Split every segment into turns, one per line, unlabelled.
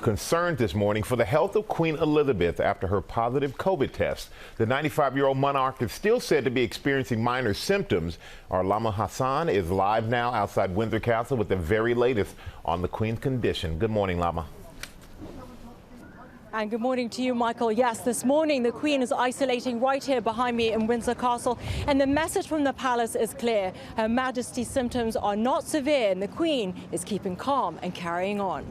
Concerned this morning for the health of Queen Elizabeth after her positive COVID test. The 95-year-old monarch is still said to be experiencing minor symptoms. Our Lama Hassan is live now outside Windsor Castle with the very latest on the Queen's condition. Good morning, Lama.
And good morning to you, Michael. Yes, this morning the Queen is isolating right here behind me in Windsor Castle. And the message from the palace is clear. Her Majesty's symptoms are not severe and the Queen is keeping calm and carrying on.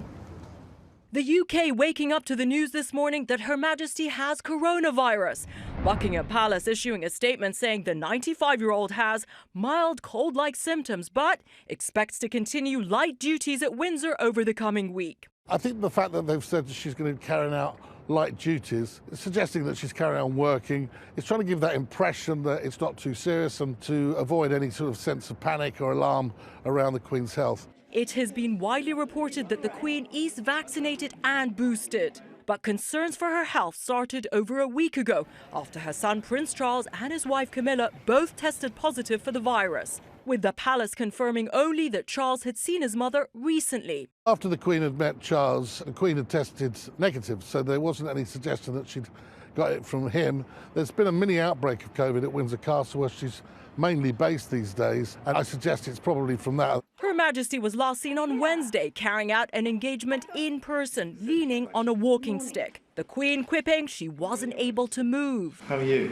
The UK waking up to the news this morning that Her Majesty has coronavirus. Buckingham Palace issuing a statement saying the 95-year-old has mild cold-like symptoms but expects to continue light duties at Windsor over the coming week.
I think the fact that they've said that she's going to be carrying out light duties, suggesting that she's carrying on working, is trying to give that impression that it's not too serious and to avoid any sort of sense of panic or alarm around the Queen's health.
It has been widely reported that the Queen is vaccinated and boosted. But concerns for her health started over a week ago after her son Prince Charles and his wife Camilla both tested positive for the virus, with the palace confirming only that Charles had seen his mother recently.
After the Queen had met Charles, the Queen had tested negative, so there wasn't any suggestion that she'd got it from him. There's been a mini outbreak of COVID at Windsor Castle, where she's mainly based these days, and I suggest it's probably from that.
Her Majesty was last seen on Wednesday carrying out an engagement in person, leaning on a walking stick. The Queen quipping she wasn't able to move.
How are you?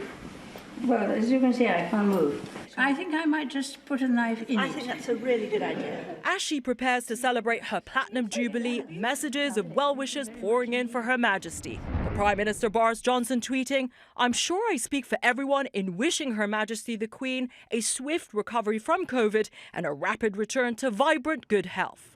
Well, as you can see, I can't move. I think I might just put a knife in it.
I think that's a really good idea.
As she prepares to celebrate her Platinum Jubilee, messages of well wishes pouring in for Her Majesty. The Prime Minister Boris Johnson tweeting, "I'm sure I speak for everyone in wishing Her Majesty the Queen a swift recovery from COVID and a rapid return to vibrant good health."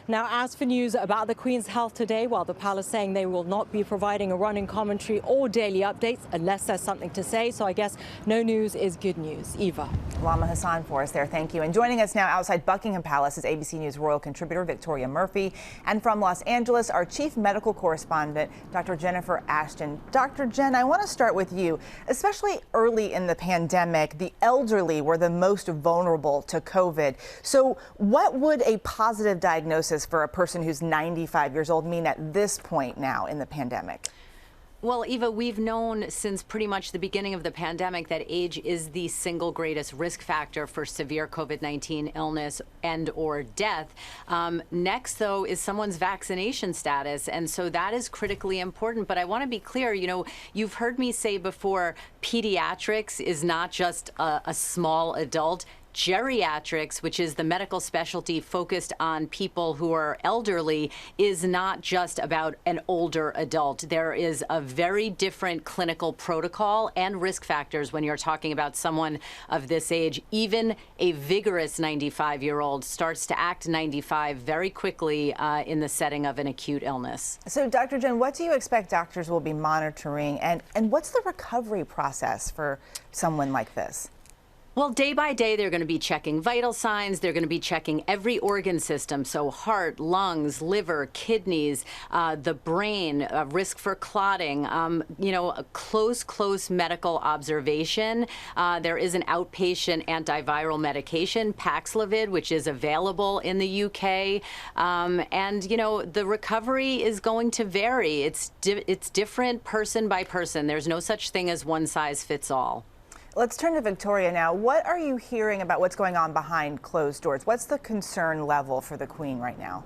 Now, as for news about the Queen's health today, while the palace saying they will not be providing a running commentary or daily updates unless there's something to say. So I guess no news is good news. Eva.
Lama Hassan for us there. Thank you. And joining us now outside Buckingham Palace is ABC News royal contributor Victoria Murphy. And from Los Angeles, our chief medical correspondent, Dr. Jennifer Ashton. Dr. Jen, I want to start with you. Especially early in the pandemic, the elderly were the most vulnerable to COVID. So what would a positive diagnosis for a person who's 95 years old mean at this point now in the pandemic?
Well, Eva, we've known since pretty much the beginning of the pandemic that age is the single greatest risk factor for severe COVID-19 illness and or death. Next, though, is someone's vaccination status. And so that is critically important. But I want to be clear, you know, you've heard me say before, pediatrics is not just a small adult. Geriatrics, which is the medical specialty focused on people who are elderly, is not just about an older adult. There is a very different clinical protocol and risk factors when you're talking about someone of this age. Even a vigorous 95-year-old starts to act 95 very quickly in the setting of an acute illness.
So, Dr. Jen, what do you expect doctors will be monitoring, and what's the recovery process for someone like this?
Well, day by day, they're going to be checking vital signs. They're going to be checking every organ system, so heart, lungs, liver, kidneys, the brain, risk for clotting, you know, a close medical observation. There is an outpatient antiviral medication, Paxlovid, which is available in the UK. And, you know, the recovery is going to vary. It's different person by person. There's no such thing as one size fits all.
Let's turn to Victoria now. What are you hearing about what's going on behind closed doors? What's the concern level for the Queen right now?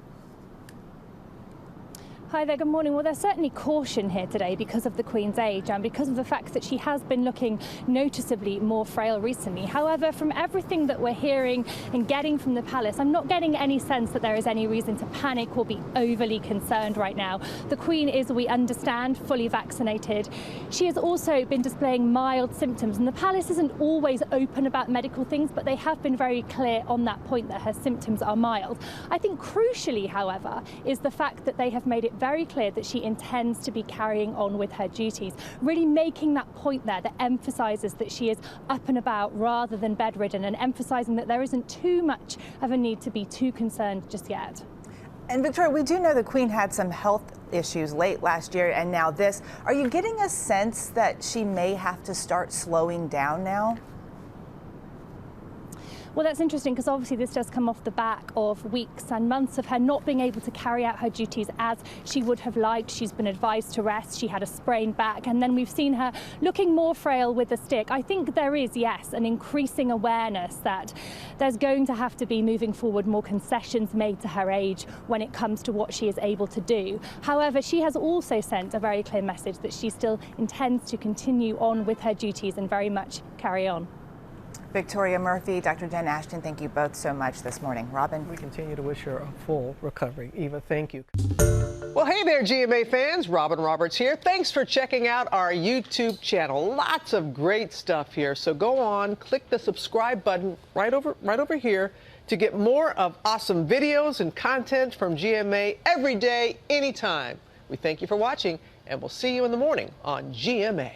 Hi there, good morning. Well, there's certainly caution here today because of the Queen's age and because of the fact that she has been looking noticeably more frail recently. However, from everything that we're hearing and getting from the palace, I'm not getting any sense that there is any reason to panic or be overly concerned right now. The Queen is, we understand, fully vaccinated. She has also been displaying mild symptoms, and the palace isn't always open about medical things, but they have been very clear on that point that her symptoms are mild. I think crucially, however, is the fact that they have made it very clear that she intends to be carrying on with her duties, really making that point there that emphasises that she is up and about rather than bedridden, and emphasising that there isn't too much of a need to be too concerned just yet.
And Victoria, we do know the Queen had some health issues late last year and now this. Are you getting a sense that she may have to start slowing down now?
Well, that's interesting because obviously this does come off the back of weeks and months of her not being able to carry out her duties as she would have liked. She's been advised to rest. She had a sprained back, and then we've seen her looking more frail with a stick. I think there is, yes, an increasing awareness that there's going to have to be, moving forward, more concessions made to her age when it comes to what she is able to do. However, she has also sent a very clear message that she still intends to continue on with her duties and very much carry on.
Victoria Murphy, Dr. Jen Ashton, thank you both so much this morning. Robin?
We continue to wish her a full recovery. Eva, thank you. Well, hey there, GMA fans. Robin Roberts here. Thanks for checking out our YouTube channel. Lots of great stuff here. So go on, click the subscribe button right over here to get more of awesome videos and content from GMA every day, anytime. We thank you for watching, and we'll see you in the morning on GMA.